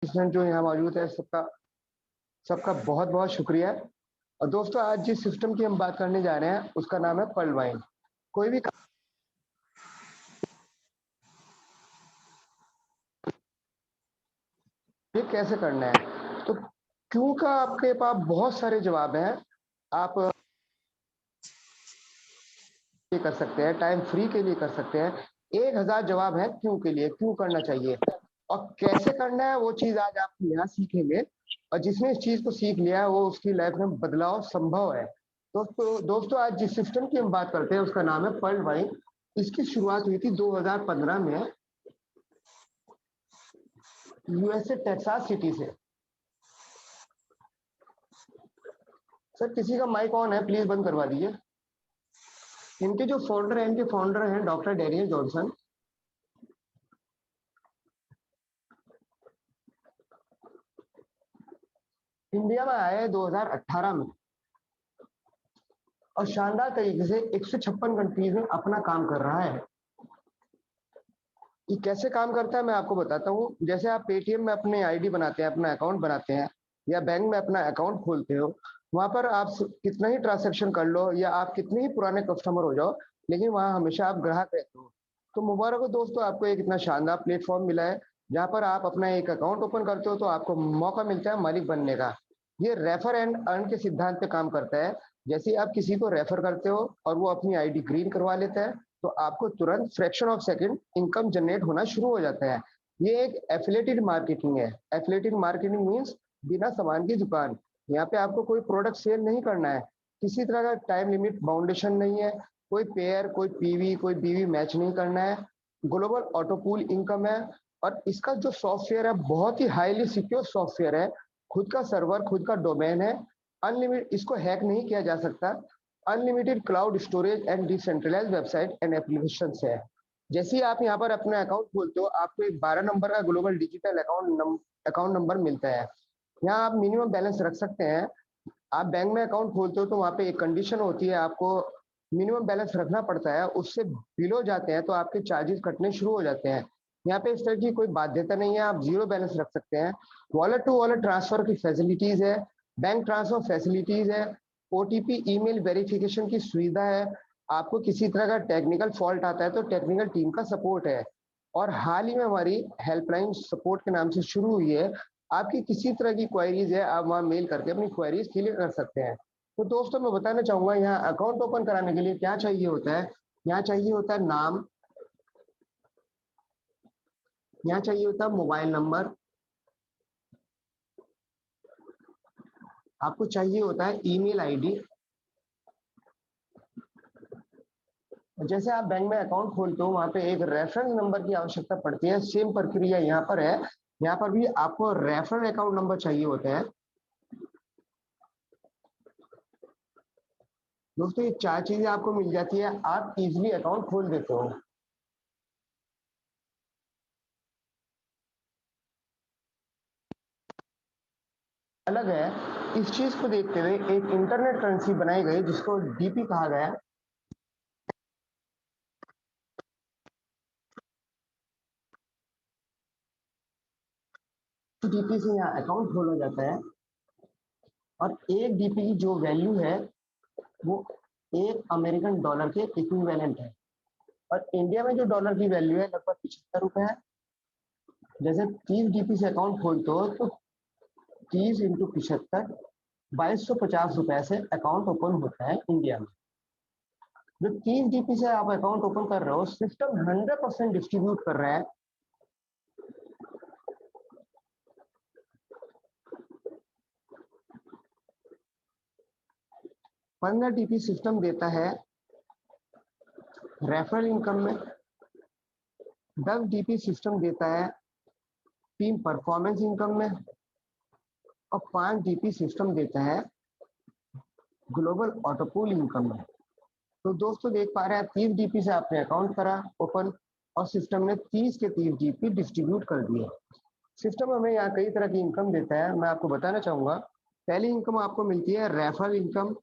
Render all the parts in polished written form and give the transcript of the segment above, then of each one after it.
Student जो यहाँ मौजूद है सबका सबका बहुत बहुत शुक्रिया। और दोस्तों आज जिस सिस्टम की हम बात करने जा रहे हैं उसका नाम है पर्ल वाइन। कोई भी ये कैसे करना है, तो क्यों का आपके पास बहुत सारे जवाब हैं। आप ये कर सकते हैं, टाइम फ्री के लिए कर सकते हैं। 1000 जवाब है क्यों के लिए, क्यों करना चाहिए और कैसे करना है, वो चीज आज आप यहाँ सीखेंगे। और जिसने इस चीज को सीख लिया है वो उसकी लाइफ में बदलाव संभव है। दोस्तों आज जिस सिस्टम की हम बात करते हैं उसका नाम है पर्ल वाइन। इसकी शुरुआत हुई थी 2015 में यूएसए टेक्सास सिटी से। सर किसी का माइक ऑन है, प्लीज बंद करवा दीजिए। इनके जो फाउंडर हैं डॉक्टर डेनियल जॉनसन। इंडिया में आए 2018 में और शानदार तरीके से 156 कंट्रीज में अपना काम कर रहा है। ये कैसे काम करता है मैं आपको बताता हूँ। जैसे आप पेटीएम में अपने आईडी बनाते हैं, अपना अकाउंट बनाते हैं, या बैंक में अपना अकाउंट खोलते हो, वहां पर आप कितना ही ट्रांजेक्शन कर लो या आप कितने ही पुराने कस्टमर हो जाओ, लेकिन वहां हमेशा आप ग्राहक रहते हो। तो मुबारक हो दोस्तों, आपको एक इतना शानदार प्लेटफॉर्म मिला है जहाँ पर आप अपना एक अकाउंट ओपन करते हो तो आपको मौका मिलता है मालिक बनने का। ये रेफर एंड अर्न के सिद्धांत पे काम करता है। जैसे आप किसी को रेफर करते हो और वो अपनी आईडी ग्रीन करवा लेता है तो आपको तुरंत fraction of second income generate होना शुरू हो जाता है। ये एक एफिलिएटेड मार्केटिंग है। एफिलिएटेड मार्केटिंग मींस बिना सामान की दुकान। यहाँ पे आपको कोई प्रोडक्ट सेल नहीं करना है, किसी तरह का टाइम लिमिट बाउंडेशन नहीं है, कोई पेयर कोई पीवी कोई बीवी मैच नहीं करना है। ग्लोबल ऑटोपूल इनकम है। और इसका जो सॉफ्टवेयर है बहुत ही हाईली सिक्योर सॉफ्टवेयर है। खुद का सर्वर, खुद का डोमेन है। अनलिमिटेड, इसको हैक नहीं किया जा सकता। Unlimited cloud storage and decentralize website and application है। जैसे ही आप यहाँ पर अपना अकाउंट खोलते हो आपको एक 12 नंबर का ग्लोबल डिजिटल अकाउंट नंबर मिलता है। यहाँ आप मिनिमम बैलेंस रख सकते हैं। आप बैंक में अकाउंट खोलते हो तो वहाँ पे एक कंडीशन होती है, आपको मिनिमम बैलेंस रखना पड़ता है। उससे बिलो जाते हैं तो आपके चार्जेस कटने शुरू हो जाते हैं। यहाँ पे इस तरह की कोई बाध्यता नहीं है, आप जीरो बैलेंस रख सकते हैं। वॉलेट टू वॉलेट ट्रांसफर की फैसिलिटीज है, बैंक ट्रांसफर फैसिलिटीज है, ओटीपी ईमेल वेरिफिकेशन की सुविधा है। आपको किसी तरह का टेक्निकल फॉल्ट आता है तो टेक्निकल टीम का सपोर्ट है। और हाल ही में हमारी हेल्पलाइन सपोर्ट के नाम से शुरू हुई है। आपकी किसी तरह की क्वेरीज है आप वहां मेल करके अपनी क्वेरीज क्लियर कर सकते हैं। तो दोस्तों मैं बताना चाहूंगा यहाँ अकाउंट ओपन कराने के लिए क्या चाहिए होता है। यहाँ चाहिए होता है नाम, यहाँ चाहिए होता है मोबाइल नंबर, आपको चाहिए होता है ईमेल आईडी। जैसे आप बैंक में अकाउंट खोलते हो वहां पे एक रेफरेंस नंबर की आवश्यकता पड़ती है। सेम प्रक्रिया यहाँ पर है। यहाँ पर भी आपको रेफरल अकाउंट नंबर चाहिए होता है। दोस्तों ये चार चीजें आपको मिल जाती है, आप इजीली अकाउंट खोल देते हो। अलग है, इस चीज को देखते हुए एक इंटरनेट करेंसी बनाई गई जिसको डीपी कहा गया। डीपी से यहाँ अकाउंट खोला जाता है और एक डीपी की जो वैल्यू है वो $1 के इक्विवेलेंट है। और इंडिया में जो डॉलर की वैल्यू है लगभग 75 रुपए है। जैसे 30 डीपी से अकाउंट खोलते हो तो 30 इंटू 75 ₹2250 से अकाउंट ओपन होता है इंडिया में। जो 30 डीपी से आप अकाउंट ओपन कर रहे हो सिस्टम 100% डिस्ट्रीब्यूट कर रहा है। 15 डीपी सिस्टम देता है रेफरल इनकम में, 10 डीपी सिस्टम देता है टीम परफॉर्मेंस इनकम में, और 5 डीपी सिस्टम देता है ग्लोबल ऑटोपूल इनकम में। तो दोस्तों देख पा रहे हैं 30 डीपी से आपने अकाउंट करा ओपन और सिस्टम ने 30 के 30 डीपी डिस्ट्रीब्यूट कर दिए। सिस्टम हमें यहाँ कई तरह की इनकम देता है, मैं आपको बताना चाहूंगा। पहली इनकम आपको मिलती है रेफरल इनकम।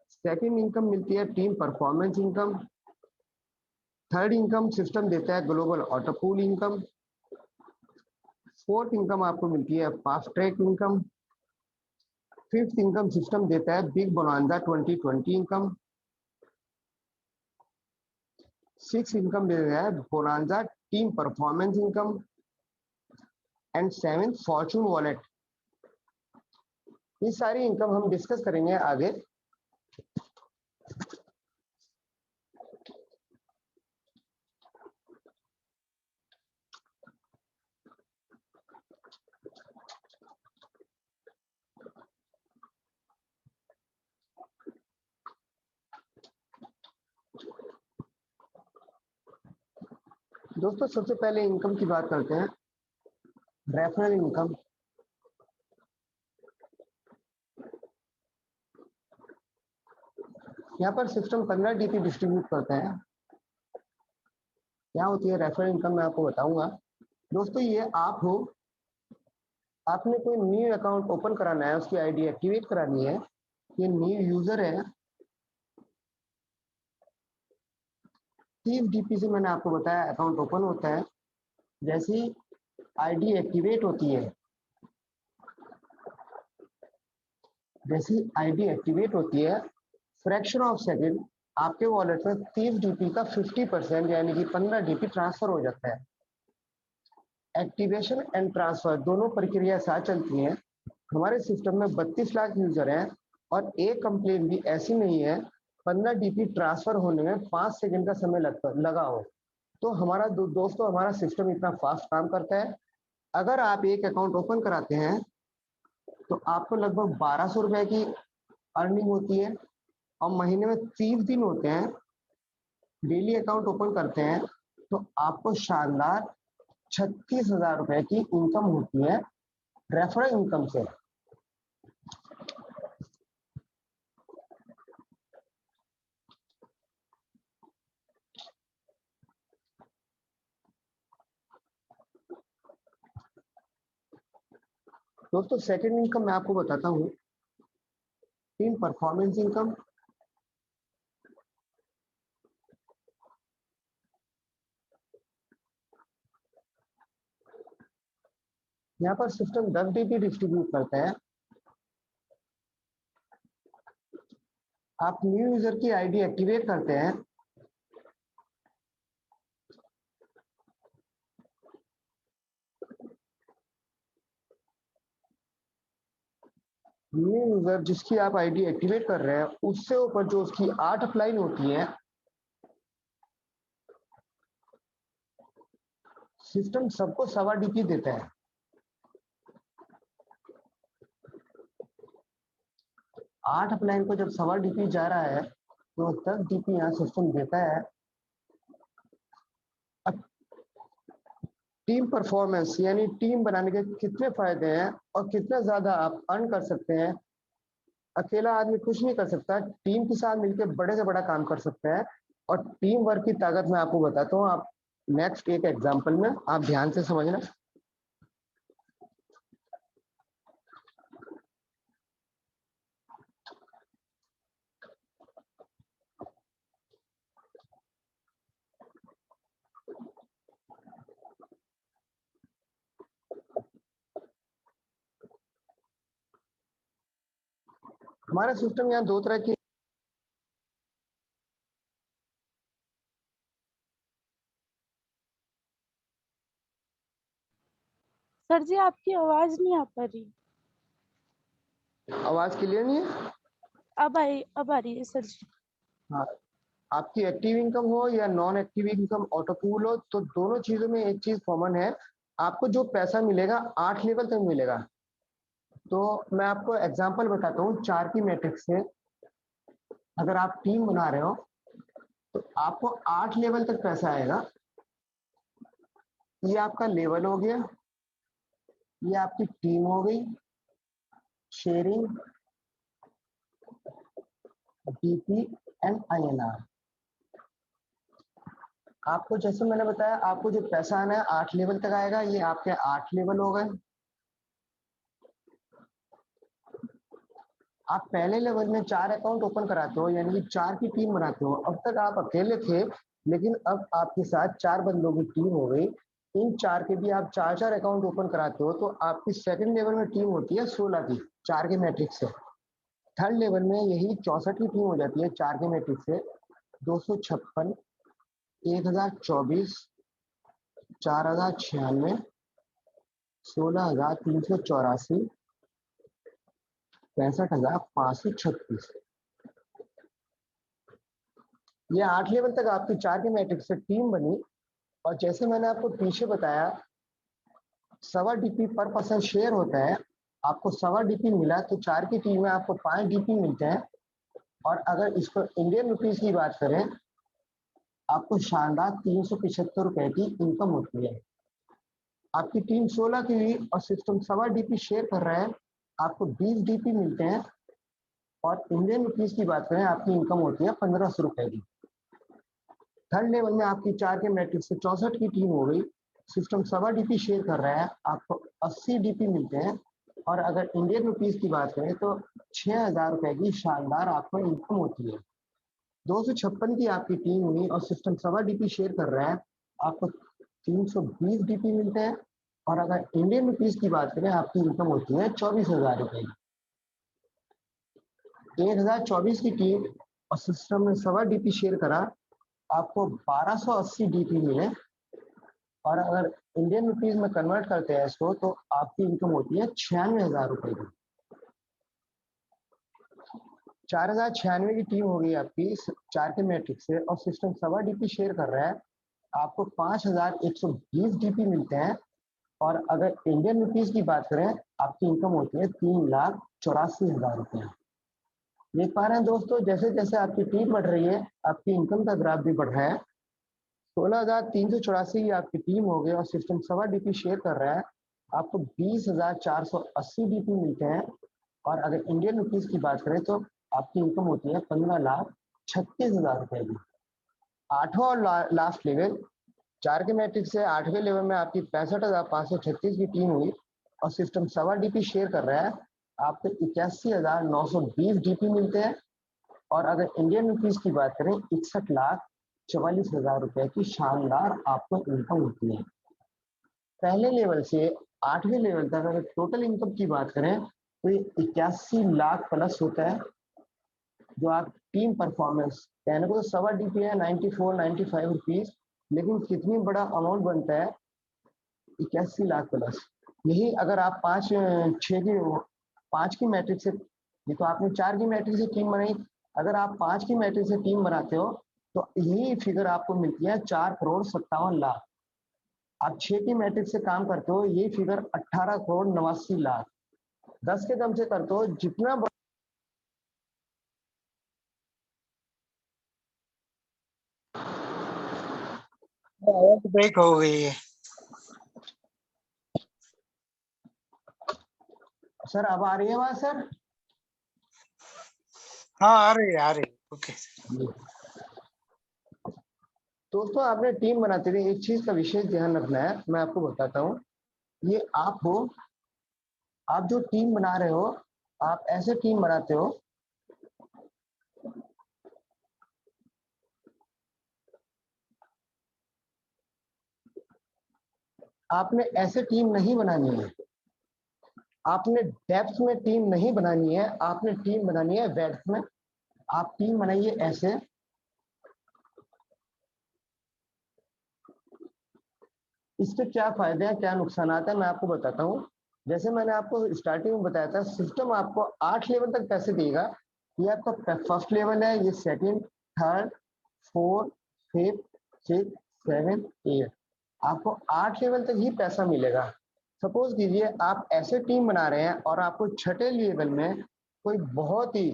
सेकंड इनकम मिलती है team performance income. Third income system देता है global autopool income. Fourth income आपको मिलती है fast track income. Fifth income system देता है big bonanza 2020 income. Six income देता है bonanza team performance income. And seventh Fortune wallet. ये सारी इनकम हम डिस्कस करेंगे आगे। दोस्तों सबसे पहले इनकम की बात करते हैं, रेफरल इनकम। यहाँ पर सिस्टम 15 डीपी डिस्ट्रीब्यूट करता है। क्या होती है रेफरल इनकम मैं आपको बताऊंगा। दोस्तों ये आप हो, आपने कोई न्यू अकाउंट ओपन कराना है, उसकी आईडी एक्टिवेट करानी है, ये न्यू यूजर है। 30 डीपी से मैंने आपको बताया अकाउंट ओपन होता है। जैसे ही आईडी एक्टिवेट होती है, फ्रैक्शन ऑफ सेकंड आपके वॉलेट में 30 डीपी का 50% यानी कि 15 डीपी ट्रांसफर हो जाता है। एक्टिवेशन एंड ट्रांसफर दोनों प्रक्रिया साथ चलती हैं। हमारे सिस्टम में 32 लाख यूजर हैं और एक कंप्लेन भी ऐसी नहीं है 15 डीपी ट्रांसफर होने में 5 सेकंड का समय लगा हो। तो हमारा दोस्तों हमारा सिस्टम इतना फास्ट काम करता है। अगर आप एक अकाउंट ओपन कराते हैं तो आपको लगभग 1200 रुपए की अर्निंग होती है और महीने में 30 दिन होते हैं। डेली अकाउंट ओपन करते हैं तो आपको शानदार 36,000 रुपए की इनकम होती है रेफरल इनकम से। दोस्तों सेकंड इनकम मैं आपको बताता हूँ, टीम परफॉर्मेंस इनकम। यहाँ पर सिस्टम 10 डीपी डिस्ट्रीब्यूट करता है। आप न्यू यूजर की आईडी एक्टिवेट करते हैं, न्यू यूजर जिसकी आप आईडी एक्टिवेट कर रहे हैं उससे ऊपर जो उसकी 8 अपलाइन होती है, सिस्टम सबको 1.25 डीपी देता है। 8 अपलाइन को जब 1.25 डीपी जा रहा है तो 10 डीपी यहाँ सिस्टम देता है। अब टीम परफॉर्मेंस यानी टीम बनाने के कितने फायदे हैं और कितना ज्यादा आप अर्न कर सकते हैं। अकेला आदमी कुछ नहीं कर सकता, टीम के साथ मिलकर बड़े से बड़ा काम कर सकते हैं। और टीम वर्क की ताकत मैं आपको बताता हूँ। आप नेक्स्ट एक एग्जांपल में आप ध्यान से समझना। हमारा सिस्टम यहाँ दो तरह की। सर जी आपकी आवाज नहीं आ पा रही। आवाज क्लियर नहीं है? अब आ रही है सर जी। हाँ, आपकी एक्टिव इनकम हो या non active income auto pool हो, तो दोनों चीजों में एक चीज कॉमन है, आपको जो पैसा मिलेगा 8 लेवल तक मिलेगा। तो मैं आपको एग्जांपल बताता हूँ 4 की मैट्रिक्स से। अगर आप टीम बना रहे हो तो आपको 8 लेवल तक पैसा आएगा। ये आपका लेवल हो गया, ये आपकी टीम हो गई, शेयरिंग, डीपी एंड आईएनआर। आपको जैसे मैंने बताया, आपको जो पैसा आना है 8 लेवल तक आएगा। ये आपके 8 लेवल हो गए। आप पहले लेवल में 4 अकाउंट ओपन कराते हो यानी कि 4 की टीम बनाते हो। अब तक आप अकेले थे लेकिन अब आपके साथ 4 बंदों की टीम हो गई। इन 4 के भी आप 4-4 अकाउंट ओपन कराते हो तो आपकी सेकंड लेवल में टीम होती है 16 की, 4 के मैट्रिक्स से। थर्ड लेवल में यही 64 की टीम हो जाती है 4 के मैट्रिक्स से। 256, 1024, 4096, 16384, 65,536। ये 8 लेवल तक आपकी 4 के मैट्रिक्स से टीम बनी। और जैसे मैंने आपको पीछे बताया, 1.25 डीपी पर पर्सन शेयर होता है। आपको 1.25 डीपी मिला तो 4 की टीम में आपको 5 डीपी मिलते हैं। और अगर इसको इंडियन रुपीस की बात करें, आपको शानदार 375 रुपए की इनकम होती है। आपकी टीम 16 की हुई और सिस्टम 1.25 डीपी शेयर कर रहा है, आपको 20 डीपी मिलते हैं। और इंडियन रुपीस की बात करें, आपकी इनकम होती है 1500 रुपए की। थर्ड लेवल में आपकी 4 के मैट्रिक्स से 64 की टीम हो गई, सिस्टम 1.25 डीपी शेयर कर रहा है, आपको 80 डीपी मिलते हैं। और अगर इंडियन रुपीस की बात करें तो 6000 रुपए की शानदार आपको इनकम होती है। 256 की आपकी टीम हुई और सिस्टम 1.25 डीपी शेयर कर रहा है, आपको 320 डीपी मिलते हैं। और अगर इंडियन रुपीस की बात करें, आपकी इनकम होती है 24,000 रुपए की। 1024 की टीम और सिस्टम ने 1.25 डीपी शेयर करा, आपको 1280 डीपी मिले। और अगर इंडियन रुपीस में कन्वर्ट करते हैं इसको तो आपकी इनकम होती है 96,000 रुपए की। 4096 की टीम हो गई आपकी 4 के मैट्रिक्स से और सिस्टम 1.25 डीपी शेयर कर रहा है, आपको 5120 डीपी मिलते हैं। और अगर इंडियन रुपीस की बात करें, आपकी इनकम होती है 3,84,000 रुपए। देख पा रहे हैं दोस्तों, जैसे जैसे आपकी टीम बढ़ रही है, आपकी इनकम का ग्राफ भी बढ़ रहा है। 16,384 की आपकी टीम हो गई और सिस्टम 1.25 डीपी शेयर कर रहा है, आपको 20,480 डीपी मिलते हैं। और अगर इंडियन रुपीस की बात करें तो आपकी इनकम होती है 15,36,000 रुपए की। आठवां और लास्ट लेवल 4 के मैट्रिक्स से 8वें लेवल में आपकी 65,536 की टीम हुई और सिस्टम 1.25 डीपी शेयर कर रहा है, आपको 81,920 डीपी मिलते हैं। और अगर इंडियन रुपीस की बात करें, 61,44,000 रुपए की शानदार आपको इनकम होती है। पहले लेवल से 8वें लेवल तक अगर टोटल इनकम की बात करें तो ये 81 लाख प्लस होता है। जो आप टीम परफॉर्मेंस कहने को तो 1.25 डीपी है 94-95 रुपीज, लेकिन कितनी बड़ा अमाउंट बनता है 81 लाख प्लस। यही अगर आप 5 की मैट्रिक से, ये तो आपने 4 की मैट्रिक से टीम बनाई, अगर आप 5 की मैट्रिक से टीम बनाते हो तो यही फिगर आपको मिलती है 4,57,00,000। आप 6 की मैट्रिक से काम करते हो, यही फिगर 18,89,00,000। 10 के दम से करते हो, जितना आवाज ब्रेक हो गई है। सर अब आ रही है आवाज सर? हाँ आ रही है ओके। दोस्तों, आपने टीम बनाते हुए एक चीज का विशेष ध्यान रखना है, मैं आपको बताता हूँ। ये आप हो, आप जो टीम बना रहे हो, आप ऐसे टीम बनाते हो, आपने ऐसे टीम नहीं बनानी है। आपने डेप्थ में टीम नहीं बनानी है, आपने टीम बनानी है वेड्थ में। आप टीम बनाइए ऐसे, इसके क्या फायदे हैं क्या नुकसान है मैं आपको बताता हूँ। जैसे मैंने आपको स्टार्टिंग में बताया था, सिस्टम आपको 8 लेवल तक पैसे देगा। ये आपका फर्स्ट लेवल है, ये second, third, fourth, fifth, six, seven, 8, आपको 8 लेवल तक ही पैसा मिलेगा। सपोज कीजिए आप ऐसे टीम बना रहे हैं और आपको छठे लेवल में कोई बहुत ही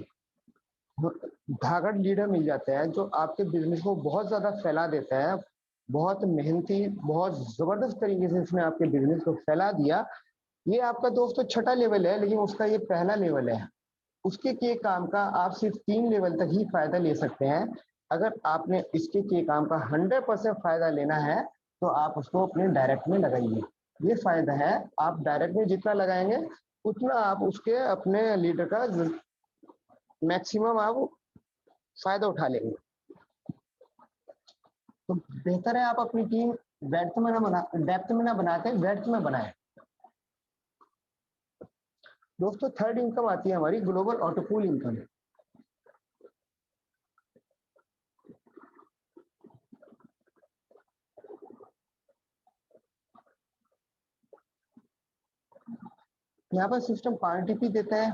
धागड़ लीडर मिल जाता है जो आपके बिजनेस को बहुत ज्यादा फैला देता है, बहुत मेहनती, बहुत जबरदस्त तरीके से इसने आपके बिजनेस को फैला दिया। ये आपका दोस्तों छठा लेवल है, लेकिन उसका ये पहला लेवल है। उसके किए काम का आप सिर्फ 3 लेवल तक ही फायदा ले सकते हैं। अगर आपने इसके किए काम का 100% फायदा लेना है तो आप उसको अपने डायरेक्ट में लगाइए। ये फायदा है, आप डायरेक्ट में जितना लगाएंगे उतना आप उसके अपने लीडर का मैक्सिमम आप फायदा उठा लेंगे। तो बेहतर है आप अपनी टीम डेप्थ में ना बनाते हैं, ब्रेड्थ में बनाए। दोस्तों थर्ड इनकम आती है हमारी ग्लोबल ऑटो पूल इनकम। यहाँ पर सिस्टम 5 डीपी देता है।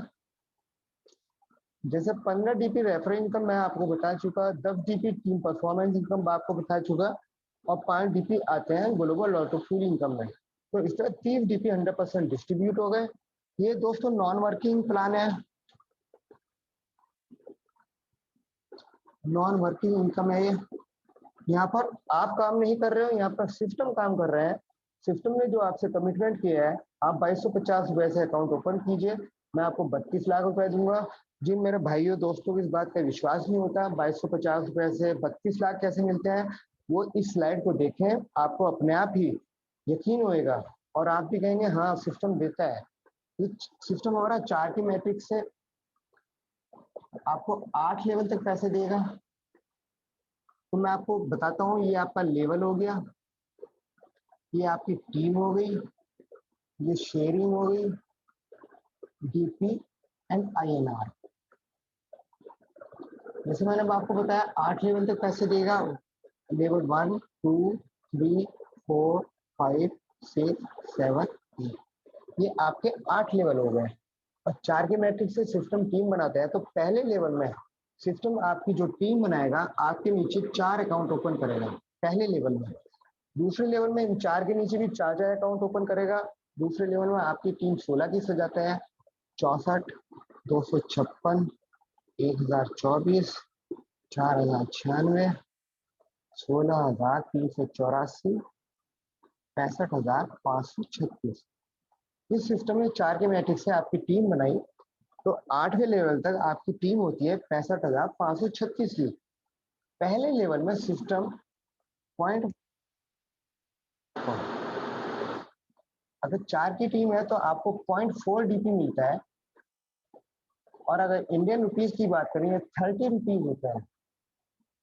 जैसे 15 डीपी रेफर इनकम मैं आपको बता चुका, 10 डीपी टीम परफॉर्मेंस इनकम आपको बता चुका, और 5 डीपी आते हैं ग्लोबल ऑटो पूल इनकम में। तो इस तरह 30 डीपी 100% डिस्ट्रीब्यूट हो गए। ये दोस्तों नॉन वर्किंग प्लान है, नॉन वर्किंग इनकम है ये। यहाँ पर आप काम नहीं कर रहे हो, यहाँ पर सिस्टम काम कर रहे हैं। सिस्टम ने जो आपसे कमिटमेंट किया है, आप 2250 रुपए से अकाउंट ओपन कीजिए, मैं आपको 32 लाख रुपए दूंगा। जिन मेरे भाइयों दोस्तों को इस बात का विश्वास नहीं होता 2250 रुपए से 32 लाख कैसे मिलते हैं, वो इस स्लाइड को देखें, आपको अपने आप ही यकीन होएगा और आप भी कहेंगे हाँ सिस्टम देता है। सिस्टम हमारा 4 की मैट्रिक्स से आपको 8 लेवल तक पैसे देगा। तो मैं आपको बताता हूँ, ये आपका लेवल हो गया, ये आपकी टीम हो गई, ये शेयरिंग हो गई, डीपी एंड आईएनआर। जैसे मैंने आपको बताया 8 लेवल तक पैसे देगा, लेवल 1 2 3 4 5 6 7 8, ये आपके 8 लेवल हो गए। और 4 के मैट्रिक्स से सिस्टम टीम बनाते हैं। तो पहले लेवल में सिस्टम आपकी जो टीम बनाएगा, आपके नीचे 4 अकाउंट ओपन करेगा पहले लेवल में। दूसरे लेवल में इन 4 के नीचे भी 4 अकाउंट ओपन करेगा। दूसरे लेवल में आपकी टीम 16 की सजाते हैं, 64 256 1024 4096 16384 65,536। इस सिस्टम में 4 के मैट्रिक्स से आपकी टीम बनाई, तो 8वें लेवल तक आपकी टीम होती है 65,536 की। पहले लेवल में सिस्टम पॉइंट, अगर 4 की टीम है तो आपको 0.4 डीपी मिलता है, और अगर इंडियन रुपीस की बात करें 30 रुपीज होता है।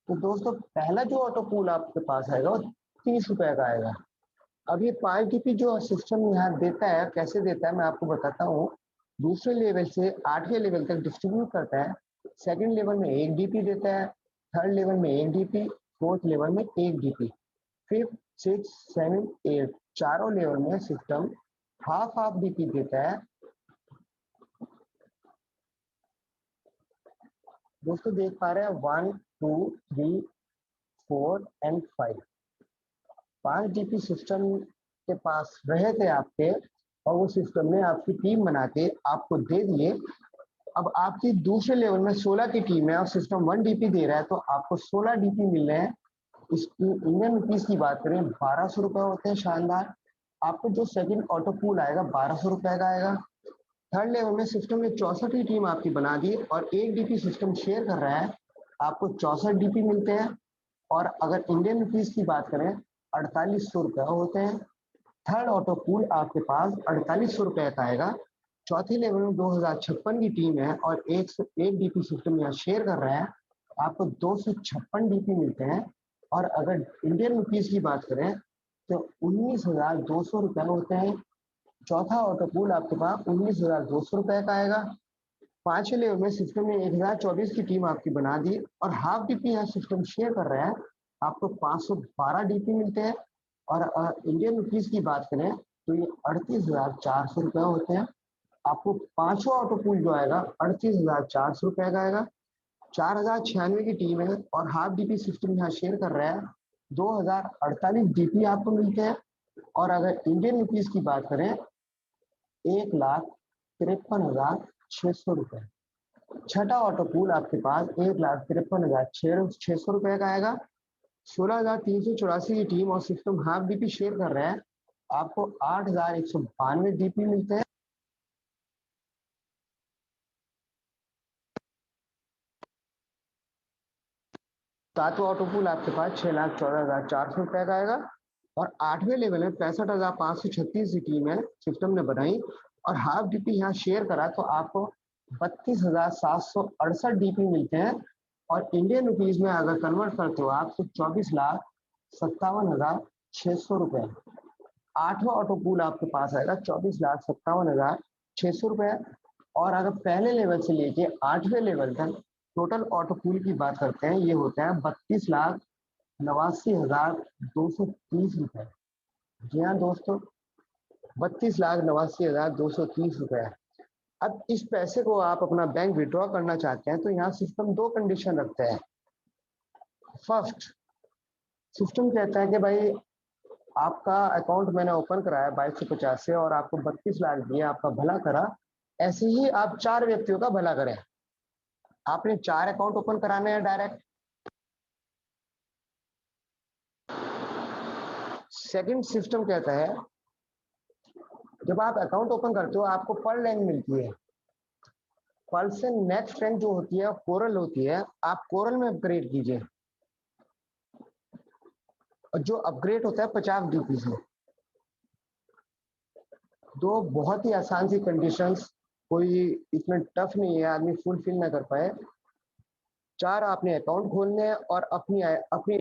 तो दोस्तों पहला जो ऑटो पूल आपके पास आएगा वो 30 रुपए का आएगा। अब ये 5 डीपी जो सिस्टम यहाँ देता है, कैसे देता है मैं आपको बताता हूँ। दूसरे लेवल से 8वें लेवल तक डिस्ट्रीब्यूट करता है। सेकंड लेवल में 1 डीपी देता है, थर्ड लेवल में 1 डीपी, फोर्थ लेवल में 1 डीपी, फिफ्थ 6 7 8 चारों लेवल में सिस्टम हाफ हाफ डीपी देता है। दोस्तों देख पा रहे हैं 1 2 3 4 एंड 5, 5 डीपी सिस्टम के पास रहे थे आपके, और वो सिस्टम ने आपकी टीम बना के आपको दे दिए। अब आपकी दूसरे लेवल में 16 की टीम है और सिस्टम 1 डीपी दे रहा है, तो आपको 16 डीपी मिल रहे हैं। इसकी इंडियन रुपीस की बात करें 1200 रुपए होते हैं शानदार। आपको जो सेकंड ऑटो पूल आएगा 1200 रुपए का आएगा। थर्ड लेवल में सिस्टम ने 64 की टीम आपकी बना दी और 1 डीपी सिस्टम शेयर कर रहा है, आपको 64 डीपी मिलते हैं। और अगर इंडियन रुपीस की बात करें 4800 रुपए होते हैं। थर्ड ऑटो पूल आपके पास 4800 रुपए का आएगा। चौथे लेवल में 2056 की टीम है और 101 डीपी सिस्टम यहाँ शेयर कर रहा है, आपको 256 डीपी मिलते हैं। और अगर इंडियन रुपीस की बात करें तो 19,200 रुपए होते हैं। चौथा ऑटो पूल आपके पास 19,200 रुपए का आएगा। पांचवें लेवल में सिस्टम ने 1024 की टीम आपकी बना दी और हाफ डीपी यहाँ सिस्टम शेयर कर रहा है, आपको 512 डीपी मिलते हैं। और इंडियन रुपीस की बात करें तो ये 38,400 रुपए होते हैं। आपको पांचवा ऑटो पूल जो आएगा 38,400 रुपए का आएगा। 4,096 की टीम है और हाफ डीपी सिस्टम यहाँ शेयर कर रहा है, 2,048 डीपी आपको मिलते हैं। और अगर इंडियन रुपीस की बात करें 1,53,600 रुपए। छठा ऑटो पूल आपके पास 1,53,600 रुपए का आएगा। 16,384 की टीम और सिस्टम हाफ डीपी शेयर कर रहे हैं, आपको 8,192 डीपी मिलते हैं। सातवां ऑटो पूल आपके पास 6,14,400 रुपए का आएगा। और 8वें लेवल में 65,536 की टीम है सिस्टम ने बनाई और हाफ डीपी यहाँ शेयर करा, तो आपको 32,768 डीपी मिलते हैं। और इंडियन रुपीज में अगर कन्वर्ट करते हो आप तो 24,57,400 ₹600। 8वां ऑटो पूल आपके पास आएगा 24,57,600 और अगर पहले लेवल से लेके 8वें लेवल तक टोटल ऑटो पूल की बात करते हैं, ये होता है ₹32,89,230। जी हाँ दोस्तों, ₹32,89,230। अब इस पैसे को आप अपना बैंक विड्रॉ करना चाहते हैं तो यहाँ सिस्टम दो कंडीशन रखता है। फर्स्ट, सिस्टम कहता है कि भाई आपका अकाउंट मैंने ओपन कराया 2250 से और आपको 32 लाख दिए, आपका भला करा। ऐसे ही आप 4 व्यक्तियों का भला करें। आपने 4 अकाउंट ओपन कराने हैं डायरेक्ट। सेकंड सिस्टम कहता है जब आप अकाउंट ओपन करते हो आपको पर रैंक मिलती है। पर से नेक्स्ट रैंक जो होती है कोरल होती है, आप कोरल में अपग्रेड कीजिए। और जो अपग्रेड होता है 50 डीपी से। दो बहुत ही आसान सी कंडीशंस, कोई इतना टफ नहीं है आदमी फुलफिल ना कर पाए। 4 आपने अकाउंट खोलने हैं और अपनी अपनी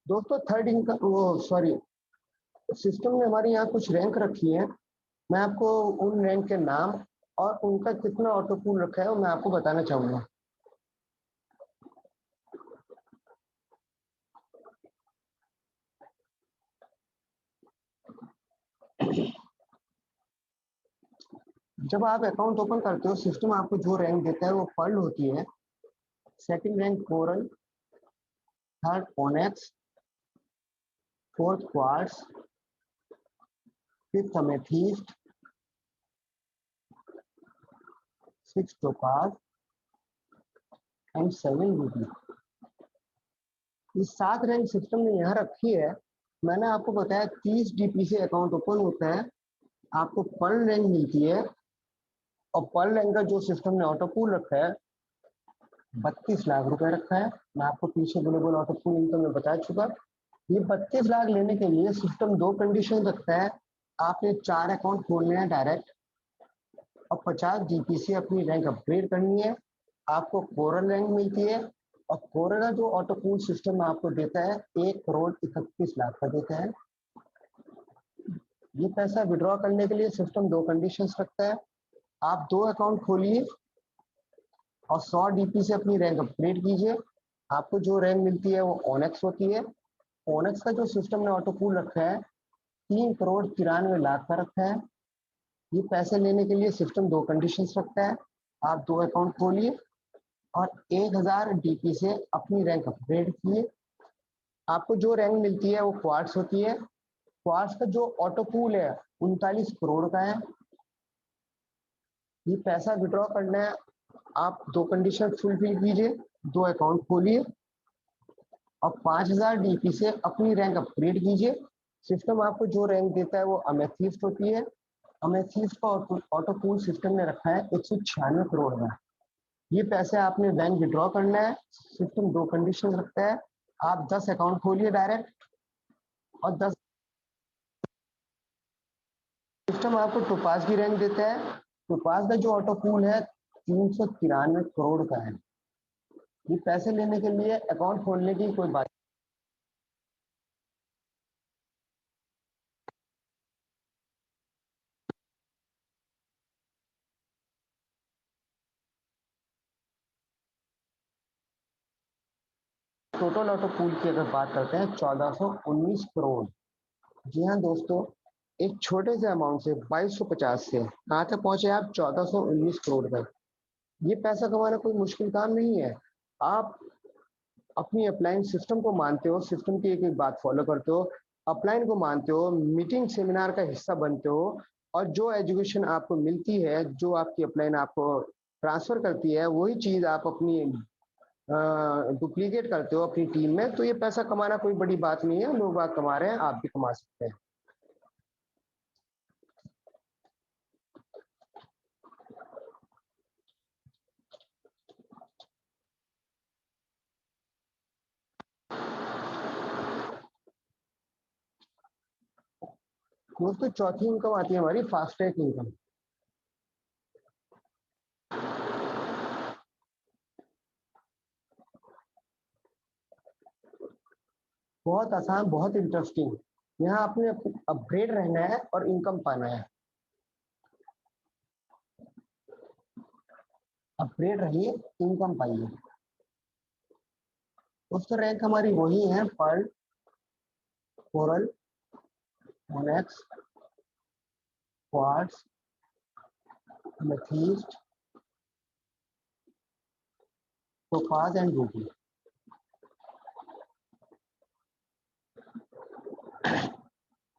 दोस्तों थर्ड इनकम वो सॉरी सिस्टम ने हमारे यहाँ कुछ रैंक रखी है। मैं आपको उन रैंक के नाम और उनका कितना ऑटो पूल रखा है वो मैं आपको बताना चाहूंगा। जब आप अकाउंट ओपन करते हो सिस्टम आपको जो रैंक देता है वो पर्ल होती है। Second rank coral, third ओनेक्स, fourth quartz, fifth amethyst, six topaz and 7 Ruby. ये 7 रैंक सिस्टम ने यहाँ रखी है। मैंने आपको बताया 30 डीपी से अकाउंट ओपन होता है, आपको पर्ल रैंक मिलती है और पर्ल रैंक का जो सिस्टम ने ऑटो पूल रखा है 32 लाख रुपए रखा है। मैं आपको पीछे ग्लोबल ऑटो पूल इनकम में बता चुका। ये 32 लाख लेने के लिए सिस्टम दो कंडीशन रखता है। आपने 4 अकाउंट खोलने हैं डायरेक्ट और 50 डीपी से अपनी रैंक अपग्रेड करनी है। आपको कोरल रैंक मिलती है और कोरल का जो ऑटो पूल सिस्टम आपको देता है 1,31,00,000 का देता है। ये पैसा विड्रॉ करने के लिए सिस्टम दो कंडीशंस रखता है। आप 2 अकाउंट खोलिए और 100 डीपी से अपनी रैंक अपग्रेड कीजिए। आपको जो रैंक मिलती है वो ओनेक्स होती है। ओनेक्स का जो सिस्टम ने ऑटो पूल रखा है 3,93,00,000 का रखा है। ये पैसे लेने के लिए सिस्टम दो कंडीशंस रखता है। आप 2 अकाउंट खोलिए और 1000 डीपी से अपनी रैंक अपग्रेड किए। आपको जो रैंक मिलती है वो क्वार्ट्स होती है। क्वार्ट्स का जो ऑटो पूल है 39 करोड़ का है। ये पैसा विड्रॉ करना है, आप दो कंडीशन फुलफिल कीजिए, 2 अकाउंट खोलिए और 5000 डीपी से अपनी रैंक अपग्रेड कीजिए। सिस्टम आपको जो रैंक देता है वो अमेथिस्ट होती है। अमेथिस्ट का ऑटो पूल सिस्टम ने रखा है 196 करोड़ का। ये पैसे आपने बैंक विड्रॉ करना है। सिस्टम दो कंडीशन रखता है। आप 10 अकाउंट खोलिए डायरेक्ट और 10 सिस्टम आपको टोपाज की रैंक देता है। टोपाज का जो ऑटो पूल है 393 करोड़ का है। ये पैसे लेने के लिए अकाउंट खोलने की कोई बात टोटल ऑटो पूल की अगर बात करते हैं 1419 करोड़। जी हाँ दोस्तों, एक छोटे से अमाउंट से 2250 से कहाँ तक पहुंचे आप 1419 करोड़ तक। ये पैसा कमाना कोई मुश्किल काम नहीं है। आप अपनी अपलाइन सिस्टम को मानते हो, सिस्टम की एक एक बात फॉलो करते हो, अपलाइन को मानते हो, मीटिंग सेमिनार का हिस्सा बनते हो और जो एजुकेशन आपको मिलती है, जो आपकी अपलाइन आपको ट्रांसफर करती है वही चीज आप अपनी डुप्लीकेट करते हो अपनी टीम में, तो ये पैसा कमाना कोई बड़ी बात नहीं है। लोग बात कमा रहे हैं, आप भी कमा सकते हैं। दोस्तों चौथी इनकम आती है हमारी फास्ट ट्रैक इनकम। बहुत आसान, बहुत इंटरेस्टिंग। यहाँ आपने अपग्रेड रहना है और इनकम पाना है। अपग्रेड रहिए, इनकम पाइए। दोस्तों रैंक हमारी वही है, pearl, coral, onyx, quartz, amethyst, topaz and ruby.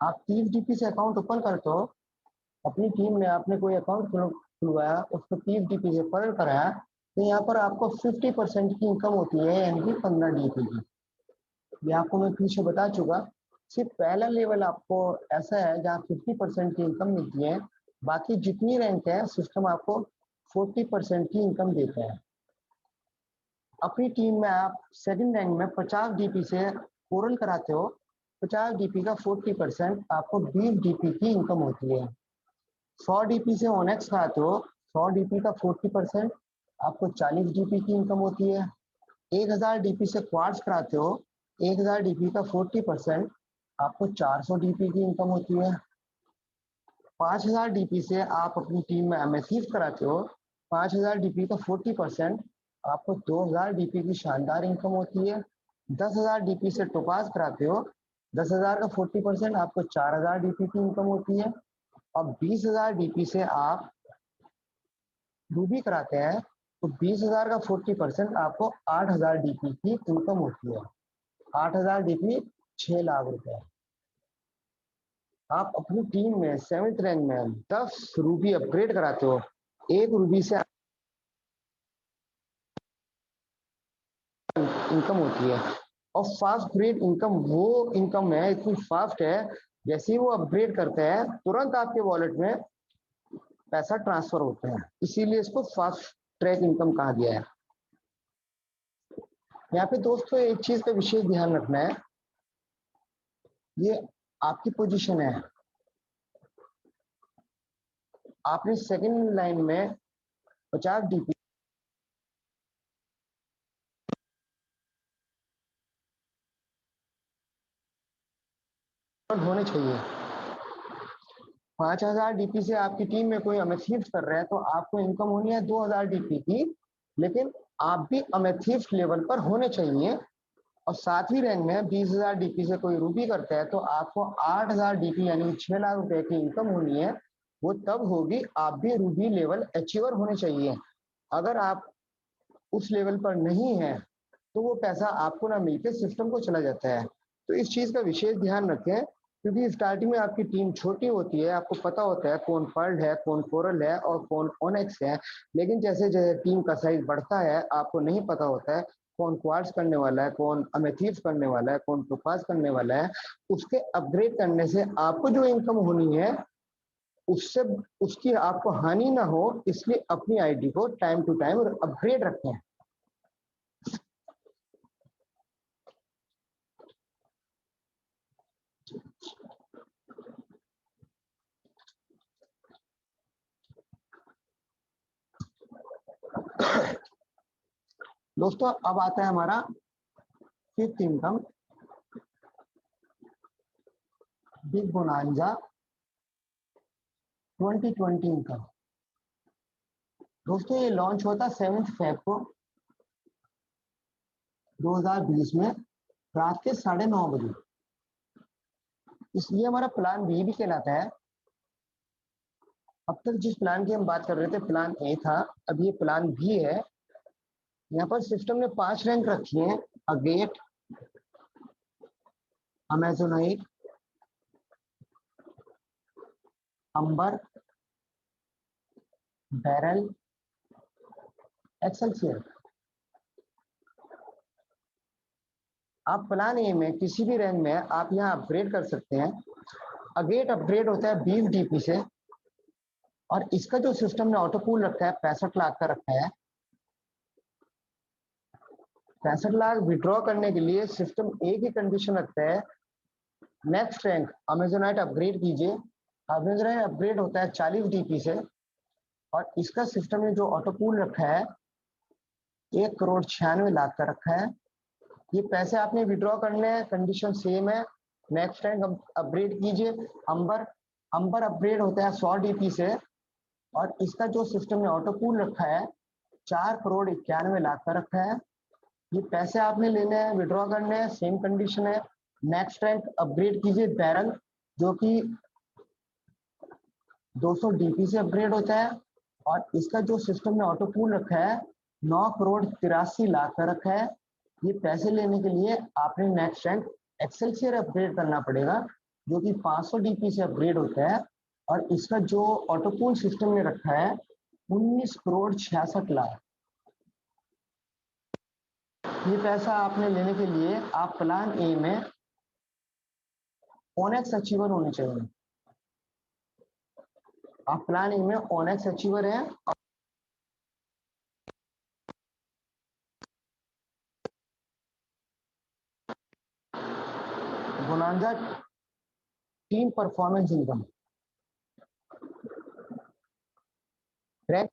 आप 30 DP से अकाउंट ओपन करते हो, अपनी टीम में आपने कोई अकाउंट खुलवाया, उसको 30 DP से पर्ल कराया, तो यहाँ पर आपको 50% की इनकम होती है, यानी कि 15 DP की। ये आपको मैं पीछे बता चुका। सिर्फ पहला लेवल आपको ऐसा है जहाँ 50% की इनकम मिलती है, बाकी जितनी रैंक है सिस्टम आपको 40% की इनकम देता है। अपनी टीम में आप सेकंड रैंक में 50 DP से कोरल कराते हो, 50 DP का 40% आपको 20 DP की इनकम होती है। 100 DP से ओनेक्स कराते हो, 100 DP का 40% आपको 40 DP की इनकम होती है। 1000 DP से क्वार्ट्ज कराते हो, 1000 DP का 40% आपको 400 DP की इनकम होती है। 5000 DP से आप अपनी टीम में एमएससीज कराते हो, 5000 DP का 40% आपको 2000 DP की शानदार इनकम होती है। 10,000 DP से टोपाज कराते हो, 10,000 का 40% आपको 4000 DP की इनकम होती है। और 20,000 DP से आप रूबी कराते हैं, तो 20,000 का 40% आपको 8,000 DP की इनकम होती है। 8,000 DP 6 लाख रुपए। आप अपनी टीम में 7th रैंक में 10 रूबी अपग्रेड कराते हो, 1 रूबी से इनकम होती है। और फास्ट ग्रेड इनकम वो इनकम है, इतनी फास्ट है, जैसे ही वो अपग्रेड करते हैं तुरंत आपके वॉलेट में पैसा ट्रांसफर होते हैं, इसीलिए इसको फास्ट ट्रैक इनकम कहा गया है। यहाँ पे दोस्तों एक चीज का विशेष ध्यान रखना है, ये आपकी पोजीशन है। आपने सेकंड लाइन में 50 DP होने चाहिए। 5,000 DP से आपकी टीम में कोई अमेथिस्ट कर रहा है तो आपको इनकम होनी है 2,000 DP की, लेकिन आप भी अमेथिस्ट लेवल पर होने चाहिए। और सातवीं रैंक में 20,000 DP से कोई रूबी करता है तो आपको 8,000 DP यानी 6 लाख रुपए की इनकम होनी है। वो तब होगी आप भी रूबी लेवल अचीवर होने चाहिए। अगर आप उस लेवल पर नहीं है तो वो पैसा आपको ना मिलकर सिस्टम को चला जाता है। तो इस चीज का विशेष ध्यान रखें, क्योंकि स्टार्टिंग में आपकी टीम छोटी होती है, आपको पता होता है कौन पर्ल है, कौन कोरल है और कौन ओनेक्स है। लेकिन जैसे जैसे टीम का साइज बढ़ता है आपको नहीं पता होता है कौन क्वार्ट्ज करने वाला है, कौन अमेथिस्ट करने वाला है, कौन टोपाज करने वाला है। उसके अपग्रेड करने से आपको जो इनकम होनी है उससे उसकी आपको हानि ना हो, इसलिए अपनी आईडी को टाइम टू टाइम अपग्रेड रखें। दोस्तों अब आता है हमारा fifth income, big bonanza 2020 income. दोस्तों ये लॉन्च होता 7 फेब को 2020 में रात के 9:30 बजे। इसलिए हमारा प्लान बी भी कहलाता है। अब तक जिस प्लान की हम बात कर रहे थे प्लान ए था, अब ये प्लान बी है। यहाँ पर सिस्टम ने 5 रैंक रखी है, अगेट, अमेजोनाइट, अंबर, बैरल, एक्सेलसियर। आप प्लान ए में किसी भी रैंक में आप यहाँ अपग्रेड कर सकते हैं। अगेट अपग्रेड होता है 20 DP से, और इसका जो सिस्टम ने ऑटो पूल रखा है 65 लाख का रखा है। 65 लाख विड्रॉ करने के लिए सिस्टम एक ही कंडीशन रखता है, नेक्स्ट रैंक अमेजोनाइट अपग्रेड कीजिए अमेजन अपग्रेड होता है 40 डीपी से, और इसका सिस्टम में जो ऑटो पूल रखा है 1,96,00,000 का रखा है। ये पैसे आपने विड्रॉ करने हैं, कंडीशन सेम है। नेक्स्ट रैंक अपग्रेड कीजिए। अंबर अंबर अपग्रेड होता है 100 डीपी से, और इसका जो सिस्टम में ऑटो पूल रखा है 4,91,00,000 का रखा है। ये पैसे आपने लेने हैं, विड्रॉ करने हैं, सेम कंडीशन है। नेक्स्ट रैंक अपग्रेड कीजिए बैरल, जो कि 200 डीपी से अपग्रेड होता है, और इसका जो सिस्टम में ऑटो पूल रखा है 9,83,00,000 का रखा है। ये पैसे लेने के लिए आपने नेक्स्ट रैंक एक्सेलसियर अपग्रेड करना पड़ेगा, जो कि 500 डीपी से अपग्रेड होता है, और इसका जो ऑटो पूल सिस्टम में रखा है 19,66,00,000। ये पैसा आपने लेने के लिए आप प्लान ए में ओनेक्स अचीवर होने चाहिए। आप प्लान ए में ओनेक्स अचीवर है। Bonanza team performance income rank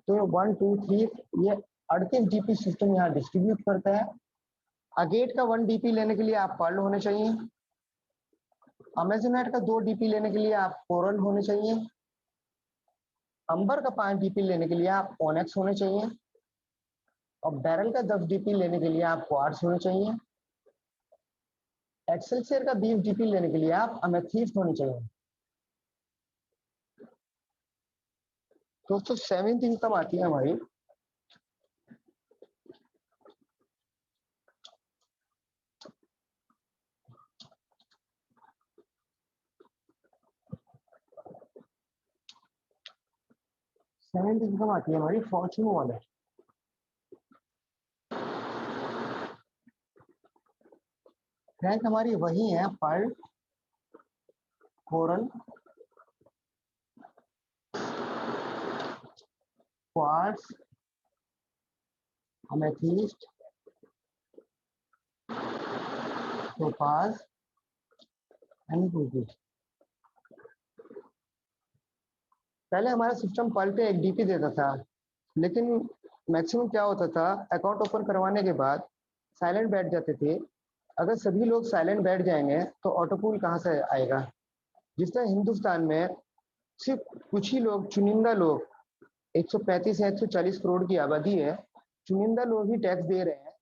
तो 1 2 3 ये 38 डीपी सिस्टम यहाँ डिस्ट्रीब्यूट करता है। अगेट का 1 डीपी लेने के लिए आप पर्ल होने चाहिए। अमेजोनेट का 2 डीपी लेने के लिए आप कोरल होने चाहिए। अंबर का 5 डीपी लेने के लिए आप ओनेक्स होने चाहिए, और बैरल का 10 डीपी लेने के लिए आप क्वार्ट्स होने चाहिए। एक्सेलसियर का 20 डीपी लेने के लिए आप अमेथिस्ट होने चाहिए। दोस्तों 7th इनकम आती है हमारी फॉर्च्यून वॉलेट। रैंक हमारी वही है, pearl, coral, quartz, amethyst, topaz and ruby. पहले हमारा सिस्टम पर्ल पे 1 डीपी देता था, लेकिन मैक्सिमम क्या होता था, अकाउंट ओपन करवाने के बाद साइलेंट बैठ जाते थे। अगर सभी लोग साइलेंट बैठ जाएंगे तो ऑटो पूल कहाँ से आएगा। जिस तरह हिंदुस्तान में सिर्फ कुछ ही लोग, चुनिंदा लोग, 135 या 140 करोड़ की आबादी है, चुनिंदा लोग ही टैक्स दे रहे हैं,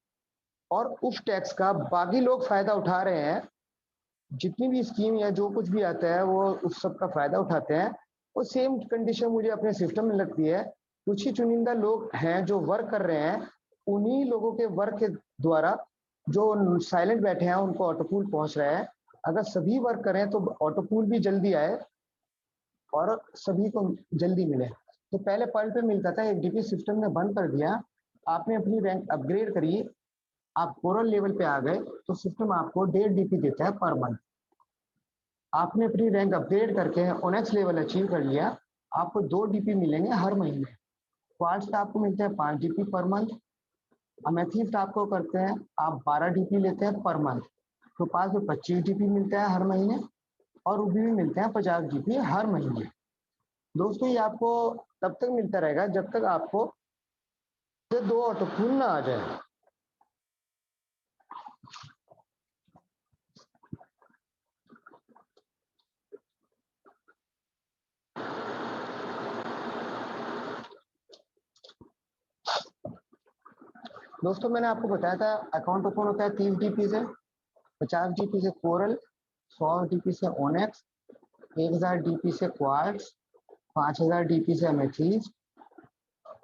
और उस टैक्स का बाकी लोग फायदा उठा रहे हैं। जितनी भी स्कीम या जो कुछ भी आता है वो उस सब का फायदा उठाते हैं। और सेम कंडीशन मुझे अपने सिस्टम में लगती है। कुछ ही चुनिंदा लोग हैं जो वर्क कर रहे हैं, उन्हीं लोगों के वर्क के द्वारा जो साइलेंट बैठे हैं उनको ऑटोपूल पहुंच रहा है। अगर सभी वर्क करें तो ऑटोपूल भी जल्दी आए और सभी को जल्दी मिले। तो पहले पर्ल पे मिलता था, एक डीपी सिस्टम ने बंद कर दिया। आपने अपनी रैंक अपग्रेड करी, आप कोरल लेवल पे आ गए, तो सिस्टम आपको 1.5 डीपी देता है पर मंथ। आपने अपनी रैंक अपग्रेड करके ओनेक्स लेवल अचीव कर लिया, आपको 2 डीपी मिलेंगे हर महीने। क्वार्ट्स का आपको मिलता है 5 डीपी पर मंथ। अमेथिस्ट आपको करते हैं, आप 12 डीपी लेते हैं पर मंथ, तो पास में 25 डीपी मिलता है हर महीने, और रूबी भी मिलते हैं 50 डीपी हर महीने। दोस्तों ये आपको तब तक मिलता रहेगा जब तक आपको 2 ऑटोपूल ना आ जाए। दोस्तों मैंने आपको बताया था अकाउंट ओपन होता है 30 डीपी से, 50 डीपी से कोरल, 100 डीपी से ओनेक्स, 1000 डीपी से क्वार्ट्स, 5000 डीपी से अमेथिस्ट,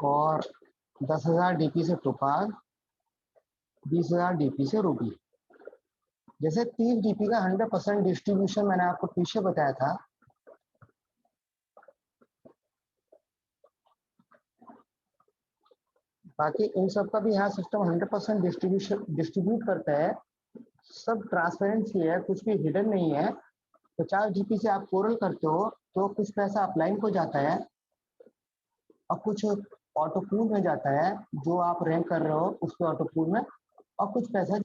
और 10,000 डीपी से टोपाज, 20,000 डीपी से रूबी। जैसे 30 डीपी का 100% डिस्ट्रीब्यूशन मैंने आपको पीछे बताया था, बाकी इन सब का भी यहाँ सिस्टम 100% डिस्ट्रीब्यूट करता है, सब ट्रांसपेरेंसी है, कुछ भी हिडन नहीं है। 50 GP से आप कोरल करते हो तो कुछ पैसा अपलाइन को जाता है और कुछ ऑटो पूल में जाता है, जो आप रैंक कर रहे हो उसके ऑटो पूल में, और कुछ पैसा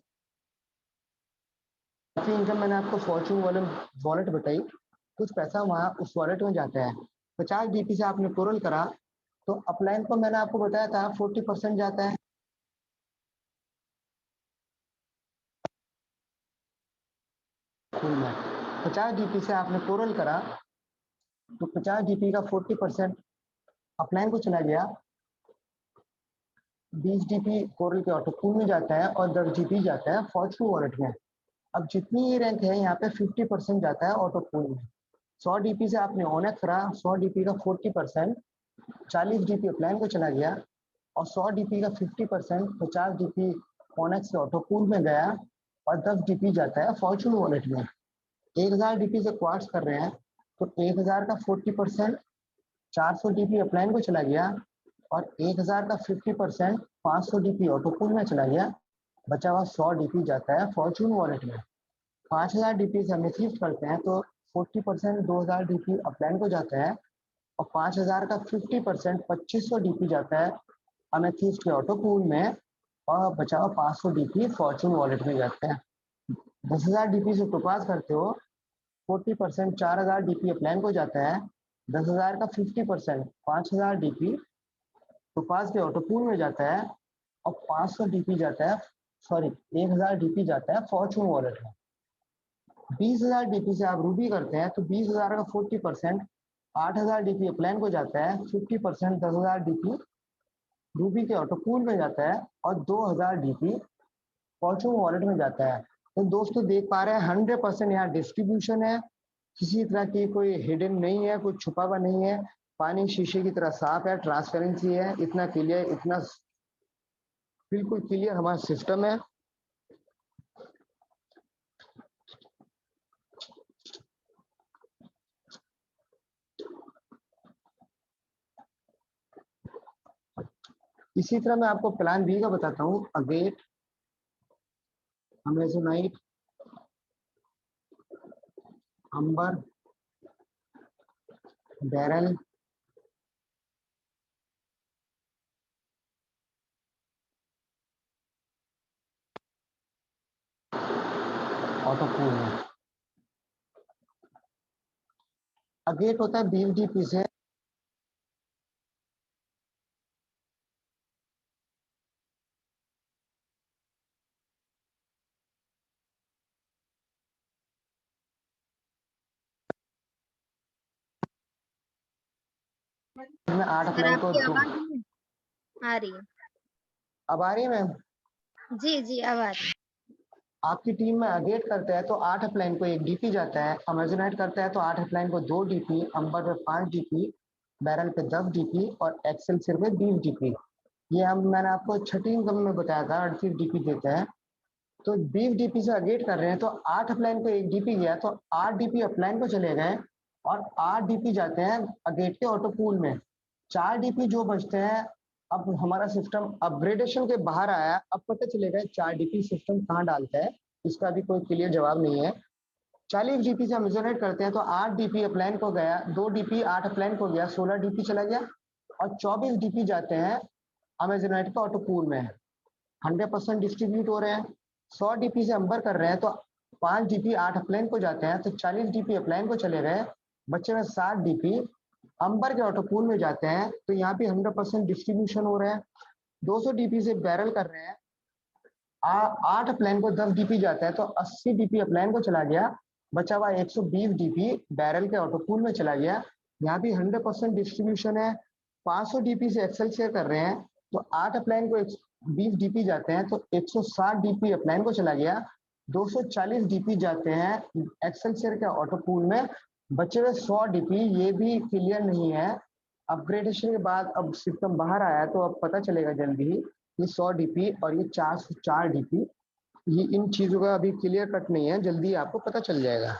इनकम मैंने आपको फॉर्चून वॉलेट बताई, कुछ पैसा वहाँ उस वॉलेट में जाता है। 50 GP से आपने कोरल करा तो अपलाइन को मैंने आपको बताया था 40% जाता है। पूल में 50 GP से आपने कोरल करा तो 50 GP का 40% अपलाइन को चला गया, 20 GP कोरल के ऑटो पूल में जाता है और 10 GP जाता है फॉर्चून वॉलेट में। अब जितनी ये रैंक है यहाँ पे 50% जाता है ऑटो पूल में। 100 DP से आपने ऑनेक्स करा, 100 DP का 40% 40 GP अपलाइन को चला गया और 100 DP का 50% 50 GP ऑनेक्स के ऑटो पूल में गया और 10 GP जाता है फॉर्चून वॉलेट में। 1000 DP से क्वार्ट्स कर रहे हैं तो 1000 का 40% 400 DP अपलाइन को चला गया और 1000 का 50% 500 DP ऑटो पूल में चला गया, बचा हुआ 100 DP जाता है फॉर्चून वॉलेट में। 5000 DP से हम रिसीव करते हैं तो 40% 2000 DP अपलाइन को जाता है और 5000 का 50% 2500 DP जाता है अमेथिस्ट के ऑटो पूल में और बचा हुआ 500 DP फॉर्चून वॉलेट में जाते हैं। 10,000 DP से टोपास करते हो, 40% 4000 DP अपलाइन को जाता है, 10,000 का 50% 5000 DP टोपास के ऑटो पूल में जाता है और 500 DP जाता है, सॉरी 1000 DP जाता है फॉर्चून वॉलेट में। 20,000 DP से आप रूबी करते हैं तो 20,000 का 40% 8,000 DP अपलाइन को जाता है, 50% 10,000 DP रूबी के ऑटो पूल में जाता है और 2,000 DP फॉर्चून वॉलेट में जाता है। तो दोस्तों देख पा रहे हैं 100% यहाँ डिस्ट्रीब्यूशन है, किसी तरह की कोई हिडन नहीं है, कुछ छुपा हुआ नहीं है, पानी शीशे की तरह साफ है, ट्रांसपेरेंसी है, इतना क्लियर, इतना बिल्कुल क्लियर हमारा सिस्टम है। इसी तरह मैं आपको प्लान बी का बताता हूँ, अगेट, अमेजोनाइट, अंबर, बैरल, ऑटो पूल में। अगेट होता है 20 DP से में 8 सर अप्लाई को आपकी 2। आवाज नहीं आ रही है। अब आ रही है मैम? जी जी अब आ रही है। आपकी टीम में अगेट करता है तो 8 अपलाइन को 1 DP जाता है, अमेजोनाइट करता है तो 8 अपलाइन को 2 DP, अंबर पे 5 DP, बैरल पे 10 DP और एक्सेल सिर पे 20 DP। ये हम मैंने आपको छठी इनकम में बताया था 38 DP देते हैं। तो 20 DP से अगेट कर रहे हैं तो 8 अपलाइन को 1 DP गया तो 8 DP अपलाइन को चले गए और 8 DP जाते हैं अगेट के ऑटो पूल में। 4 DP जो बचते हैं, अब हमारा सिस्टम अपग्रेडेशन के बाहर आया, अब पता चलेगा 4 DP सिस्टम कहाँ डालता है, इसका भी कोई क्लियर जवाब नहीं है। 40 DP से हम इजोनेट करते हैं तो 8 DP अपलाइन को गया, 2 DP 8 अपलाइन को गया, 16 DP चला गया और 24 DP जाते हैं अमेजोनेट के ऑटो पूल में। 100% डिस्ट्रीब्यूट हो रहे हैं। 100 DP से अंबर कर रहे हैं तो 5 DP 8 अपलाइन को जाते हैं तो 40 DP अपलाइन को चले गए, बच्चे में 7 DP अंबर के ऑटो पूल में जाते हैं। तो यहाँ पे 100% डिस्ट्रीब्यूशन हो रहा है। 200 DP से बैरल कर रहे हैं, 8 अपलाइन को 10 DP जाता है तो 80 DP अपलाइन को चला गया, बचा हुआ 120 DP बैरल के ऑटो पूल में चला गया। यहाँ भी 100% डिस्ट्रीब्यूशन है। 500 DP से एक्सेल शेयर कर रहे हैं तो 8 अपलाइन को 20 DP जाते हैं तो 160 DP अपलाइन को चला गया, 240 DP जाते हैं एक्सेल शेयर के ऑटो पूल में, बचे हुए 100 DP ये भी क्लियर नहीं है। अपग्रेडेशन के बाद अब सिस्टम बाहर आया है तो अब पता चलेगा जल्दी ही। ये 100 DP और ये 404 DP, ये इन चीजों का अभी क्लियर कट नहीं है, जल्दी आपको पता चल जाएगा।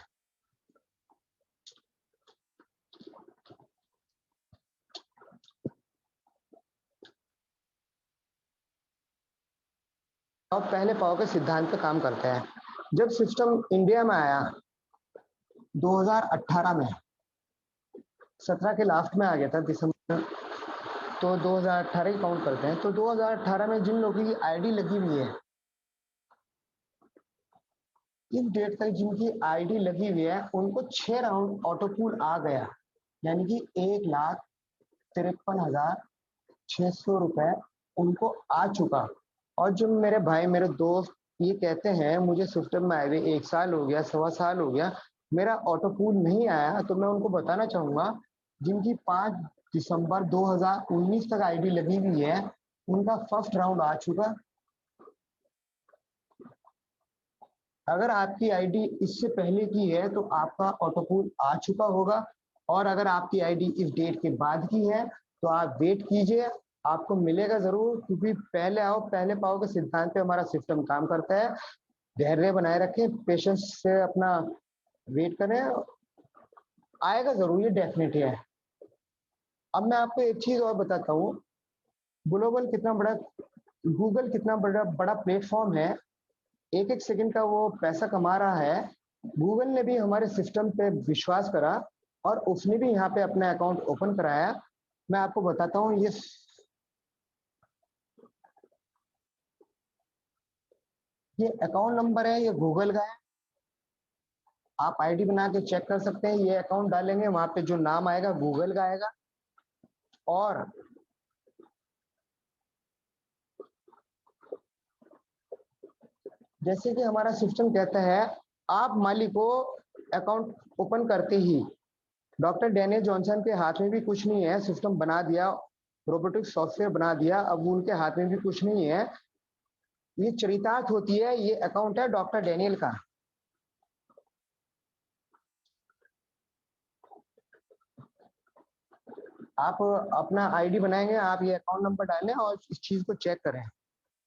और पहले पाव के सिद्धांत पे काम करते हैं। जब सिस्टम इंडिया में आया 2018 में, 17 के लास्ट में आ गया था दिसंबर, तो 2018 ही काउंट करते हैं। तो 2018 में जिन लोगों की आईडी लगी हुई है, इस डेट तक जिनकी आईडी लगी हुई है, उनको 6 राउंड ऑटो पूल आ गया, यानी कि 1,53,600 रुपए उनको आ चुका। और जो मेरे भाई मेरे दोस्त ये कहते हैं मुझे सिस्टम में आए हुए 1 साल हो गया, 1.25 साल हो गया, मेरा ऑटो पूल नहीं आया, तो मैं उनको बताना चाहूंगा जिनकी 5 दिसंबर 2019 तक आईडी लगी हुई है, उनका फर्स्ट राउंड आ चुका। अगर आपकी आईडी इससे पहले की है तो आपका ऑटो पूल आ चुका होगा, और अगर आपकी आईडी इस डेट के बाद की है तो आप वेट कीजिए, आपको मिलेगा जरूर, क्योंकि पहले आओ पहले पाओ के सिद्धांत पे हमारा सिस्टम काम करता है। धैर्य बनाए रखें, पेशेंस से अपना वेट करें, आएगा जरूर, ये डेफिनेट है। अब मैं आपको एक चीज और बताता हूँ, ग्लोबल कितना बड़ा, गूगल कितना बड़ा प्लेटफॉर्म है, एक एक सेकंड का वो पैसा कमा रहा है। गूगल ने भी हमारे सिस्टम पे विश्वास करा और उसने भी यहाँ पे अपना अकाउंट ओपन कराया। मैं आपको बताता हूँ, ये अकाउंट नंबर है, ये गूगल का है, आप आईडी बना के चेक कर सकते हैं। ये अकाउंट डालेंगे, वहां पे जो नाम आएगा गूगल का आएगा। और जैसे कि हमारा सिस्टम कहता है, आप मालिक को अकाउंट ओपन करते ही, डॉक्टर डैनियल जॉनसन के हाथ में भी कुछ नहीं है, सिस्टम बना दिया, रोबोटिक सॉफ्टवेयर बना दिया, अब उनके हाथ में भी कुछ नहीं है। ये चरितार्थ होती है, ये अकाउंट है डॉक्टर डैनियल का। आप अपना आईडी बनाएंगे, आप ये अकाउंट नंबर डालें और इस चीज को चेक करें।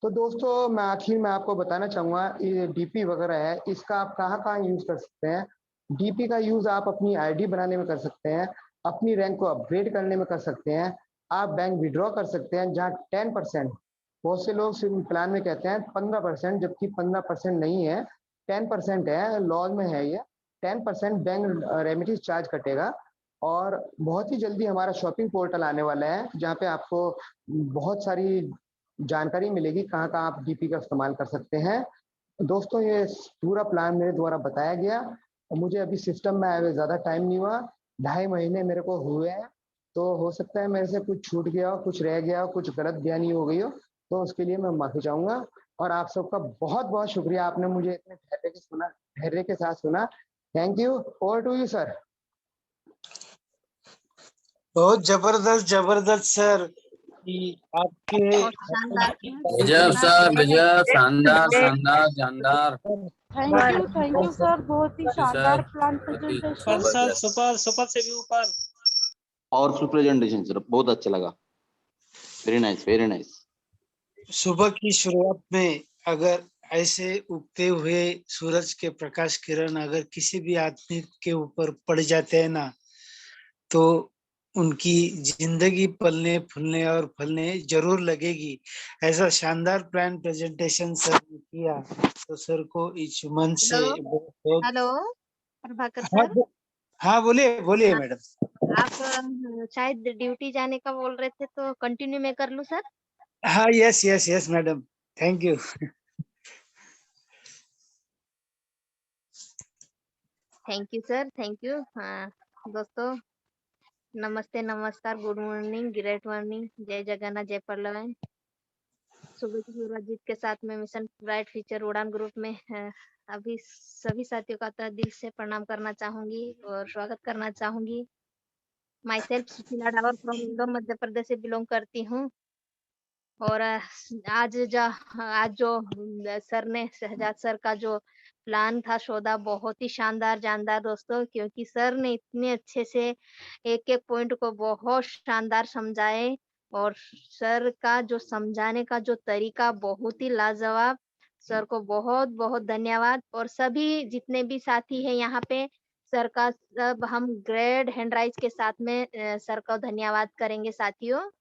तो दोस्तों, मैं आखिर में आपको बताना चाहूंगा, ये डीपी वगैरह है, इसका आप कहाँ कहाँ यूज कर सकते हैं। डीपी का यूज आप अपनी आईडी बनाने में कर सकते हैं, अपनी रैंक को अपग्रेड करने में कर सकते हैं, आप बैंक विड्रॉ कर सकते हैं जहाँ 10%, बहुत से लोग प्लान में कहते हैं 15%, जबकि 15% नहीं है, 10% है, लॉ में है ये। 10% बैंक रेमिटेंस चार्ज कटेगा। और बहुत ही जल्दी हमारा शॉपिंग पोर्टल आने वाला है, जहाँ पे आपको बहुत सारी जानकारी मिलेगी कहाँ कहाँ आप डीपी का इस्तेमाल कर सकते हैं। दोस्तों, ये पूरा प्लान मेरे द्वारा बताया गया, और मुझे अभी सिस्टम में आए हुए ज़्यादा टाइम नहीं हुआ, 2.5 महीने मेरे को हुए हैं। तो हो सकता है मेरे से कुछ छूट गया हो, कुछ रह गया हो, कुछ गलत बयानी हो गई हो, तो उसके लिए मैं माफ़ी चाहूँगा। और आप सबका बहुत बहुत शुक्रिया, आपने मुझे इतने धैर्य के साथ सुना। Thank you. Over to you sir. बहुत जबरदस्त जबरदस्त सर कि आपके बहुत शानदार गजब सर, गजब, शानदार शानदार जानदार। थैंक यू सर, बहुत ही शानदार plan presentation. Sir super super से भी ऊपर। पावरफुल प्रेजेंटेशन सर, बहुत अच्छा लगा। Very nice, very nice. सुबह की शुरुआत में अगर ऐसे उगते हुए सूरज के प्रकाश किरण अगर किसी भी आदमी के ऊपर पड़ जाते हैं ना, तो उनकी जिंदगी पलने फूलने और फलने जरूर लगेगी। ऐसा शानदार प्लान प्रेजेंटेशन सर ने किया, तो सर को इस मंच से बहुत हेलो प्रभाकर हाँ, सर, हाँ बोलिए बोलिए मैडम। आप शायद ड्यूटी जाने का बोल रहे थे, तो कंटिन्यू मैं कर लूं सर? हाँ yes yes yes madam, thank you. Thank you sir, thank you. हाँ दोस्तों, नमस्ते, नमस्कार, गुड मॉर्निंग, ग्रेट मॉर्निंग, जय जगन्नाथ, जय पल्लवन। सुबह की शुरुआत जीत के साथ में मिशन ब्राइट फ्यूचर उड़ान ग्रुप में अभी सभी साथियों का तहे दिल से प्रणाम करना चाहूंगी और स्वागत करना चाहूंगी। Myself Sushila Dawar from Indore Madhya Pradesh से बिलोंग करती हूँ। और आज जो सर ने, शहजाद सर का जो प्लान था सौदा, बहुत ही शानदार जानदार दोस्तों, क्योंकि सर ने इतने अच्छे से एक एक पॉइंट को बहुत शानदार समझाए, और सर का जो समझाने का जो तरीका बहुत ही लाजवाब। सर को बहुत बहुत धन्यवाद। और सभी जितने भी साथी हैं यहाँ पे, सर का सब हम ग्रेट हैंडराइज के साथ में सर का धन्यवाद करेंगे साथियों,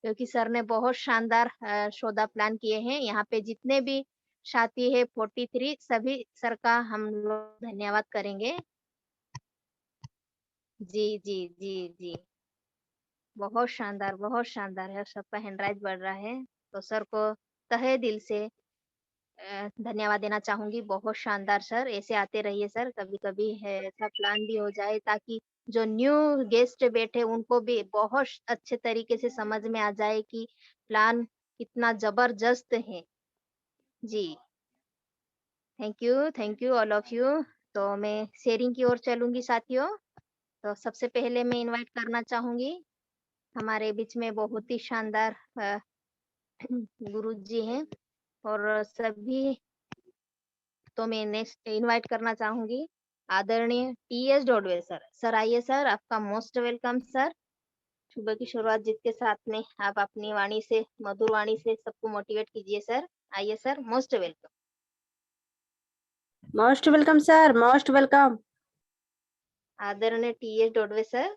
क्योंकि सर ने बहुत शानदार सौदा प्लान किए हैं। यहाँ पे जितने भी साथी है 43, सभी सर का हम लोग धन्यवाद करेंगे। जी जी जी जी, बहुत शानदार है, सबका हैंडराइज बढ़ रहा है। तो सर को तहे दिल से धन्यवाद देना चाहूंगी। बहुत शानदार सर, ऐसे आते रहिए सर, कभी कभी है ऐसा प्लान भी हो जाए ताकि जो न्यू गेस्ट बैठे उनको भी बहुत अच्छे तरीके से समझ में आ जाए कि प्लान कितना जबरदस्त है। जी, thank you all of you. तो मैं शेयरिंग की ओर चलूंगी साथियों। तो सबसे पहले मैं इनवाइट करना चाहूंगी, हमारे बीच में बहुत ही शानदार गुरु जी हैं और सभी। तो मैं नेक्स्ट इनवाइट करना चाहूंगी आदरणीय टीएस डोडवे सर। सर आइए सर, आपका मोस्ट वेलकम सर। सुबह की शुरुआत जीत के साथ में आप अपनी वाणी से, मधुर वाणी से सबको मोटिवेट कीजिए सर। आइए sir, most welcome. Most welcome sir, most welcome. आदरणीय TS Dodwe sir.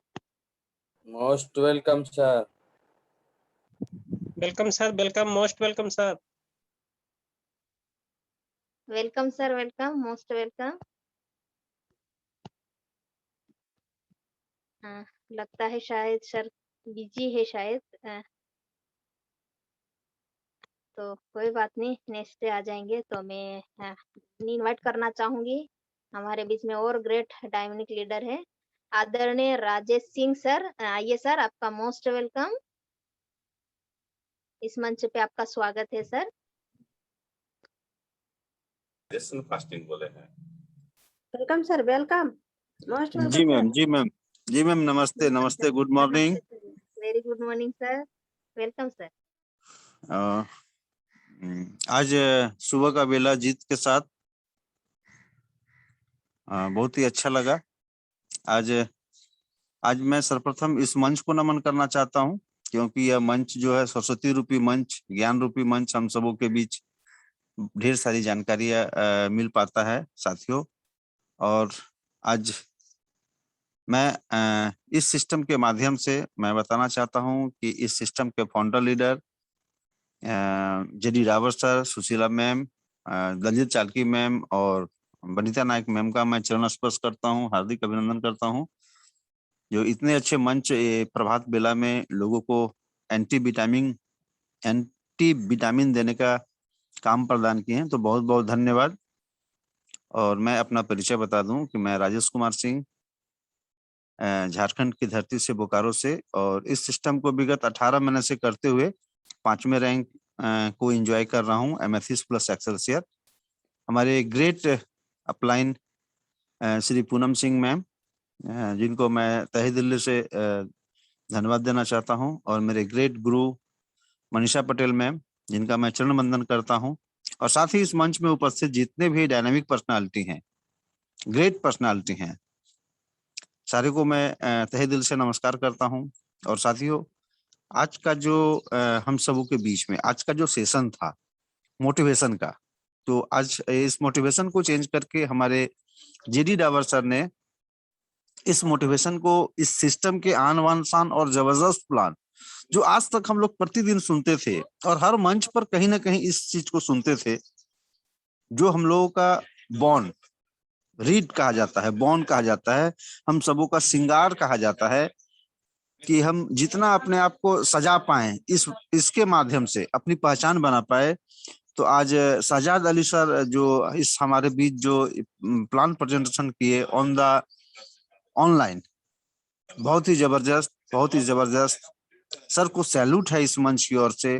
Most welcome sir. Welcome sir, welcome, most welcome sir. Welcome sir, welcome, most welcome. लगता है शायद सर बिजी है शायद, तो कोई बात नहीं, नेक्स्ट डे आ जाएंगे। तो मैं इनवाइट करना चाहूंगी, हमारे बीच में और ग्रेट डायनामिक लीडर है आदरणीय राजेश सिंह सर। आइए सर, आपका मोस्ट वेलकम। इस मंच पे आपका स्वागत है सर। फास्टिंग बोले हैं। Welcome sir, welcome, most welcome. जी मैम, जी मैम, जी मैम, नमस्ते नमस्ते, good morning. Very good morning sir, welcome sir. आज सुबह का बेला जीत के साथ बहुत ही अच्छा लगा। आज मैं सर्वप्रथम इस मंच को नमन करना चाहता हूं, क्योंकि यह मंच जो है सरस्वती रूपी मंच, ज्ञान रूपी मंच, हम सबों के बीच ढेर सारी जानकारियां मिल पाता है साथियों। और आज मैं इस सिस्टम के माध्यम से मैं बताना चाहता हूं कि इस सिस्टम के founder leader JD Rawat sir, Sushila ma'am, Daljit Chalki ma'am और बनीता नायक मैम का मैं चरण स्पर्श करता हूं, हार्दिक अभिनंदन करता हूं, जो इतने अच्छे मंच प्रभात बेला में लोगों को एंटी विटामिन देने का काम प्रदान किए हैं। तो बहुत बहुत धन्यवाद। और मैं अपना परिचय बता दूं कि मैं राजेश कुमार सिंह, झारखंड की धरती से, बोकारो से, और इस सिस्टम को विगत 18 महीने से करते हुए 5वें रैंक को एंजॉय कर रहा हूं, एमएथिस प्लस एक्सेलसियर। हमारे great upline Shri Poonam Singh ma'am, जिनको मैं तहे दिल से धन्यवाद देना चाहता हूं, और मेरे ग्रेट गुरु मनीषा पटेल मैम, जिनका मैं चरण वंदन करता हूं, और साथ ही इस मंच में उपस्थित जितने भी डायनामिक पर्सनालिटी हैं, ग्रेट पर्सनालिटी हैं, सारे को मैं तहे दिल से नमस्कार करता हूं। और साथियों, आज का जो हम सबों के बीच में आज का जो सेशन था मोटिवेशन का, तो आज इस मोटिवेशन को चेंज करके हमारे जेडी डावर सर ने इस मोटिवेशन को, इस सिस्टम के आन बान शान और जबरदस्त प्लान जो आज तक हम लोग प्रतिदिन सुनते थे और हर मंच पर कहीं ना कहीं इस चीज को सुनते थे, जो हम लोगों का बॉन्ड रीड कहा जाता है, बॉन्ड कहा जाता है, हम सबों का श्रृंगार कहा जाता है, कि हम जितना अपने आप को सजा पाए, इसके माध्यम से अपनी पहचान बना पाए। तो आज शहजाद अली सर जो इस हमारे बीच जो प्लान प्रेजेंटेशन किए ऑन द ऑनलाइन, बहुत ही जबरदस्त, बहुत ही जबरदस्त। सर को सैल्यूट है इस मंच की ओर से,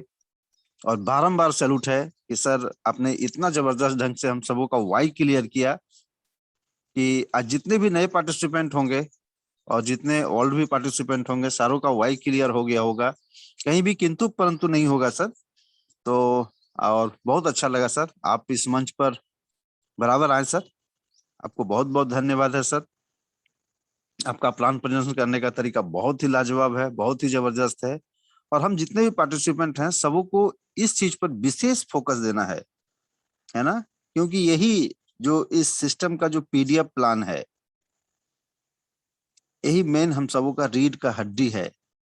और बारंबार सैल्यूट है कि सर आपने इतना जबरदस्त ढंग से हम सबों का वाई क्लियर किया कि आज जितने भी नए पार्टिसिपेंट होंगे और जितने ओल्ड भी पार्टिसिपेंट होंगे, सारों का वाई क्लियर हो गया होगा, कहीं भी किंतु परंतु नहीं होगा सर। तो और बहुत अच्छा लगा सर, आप इस मंच पर बराबर आए सर, आपको बहुत बहुत धन्यवाद है सर। आपका प्लान प्रेजेंटेशन करने का तरीका बहुत ही लाजवाब है, बहुत ही जबरदस्त है, और हम जितने भी पार्टिसिपेंट हैं सबों को इस चीज पर विशेष फोकस देना है ना, क्योंकि यही जो इस सिस्टम का जो पीडीएफ प्लान है, यही मेन हम सबों का रीढ़ का हड्डी है।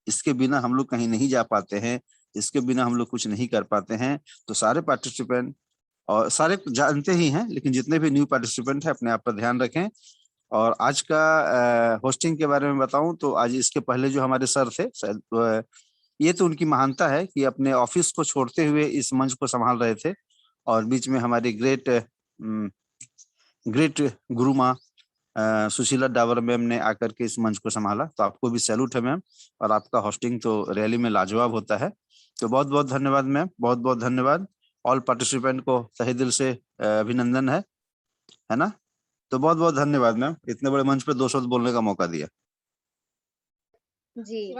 इसके बिना हम लोग कहीं नहीं जा पाते हैं, इसके बिना हम लोग कुछ नहीं कर पाते हैं। तो सारे पार्टिसिपेंट और सारे जानते ही हैं, लेकिन जितने भी न्यू पार्टिसिपेंट हैं अपने आप पर ध्यान रखें। और आज का होस्टिंग के बारे में बताऊं तो आज इसके पहले जो हमारे सर थे, शायद ये तो उनकी महानता है कि अपने ऑफिस को छोड़ते हुए इस मंच को संभाल रहे थे, और बीच में हमारी ग्रेट गुरु माँ सुशीला डावर मैम ने आकर के इस मंच को संभाला। तो आपको भी सैल्यूट है मैम, और आपका होस्टिंग तो रैली में लाजवाब होता है। तो बहुत बहुत धन्यवाद मैम, बहुत बहुत धन्यवाद। ऑल पार्टिसिपेंट को तहे दिल से अभिनंदन है ना। तो बहुत बहुत धन्यवाद मैम, इतने बड़े मंच पे 2 शब्द बोलने का मौका दिया। जी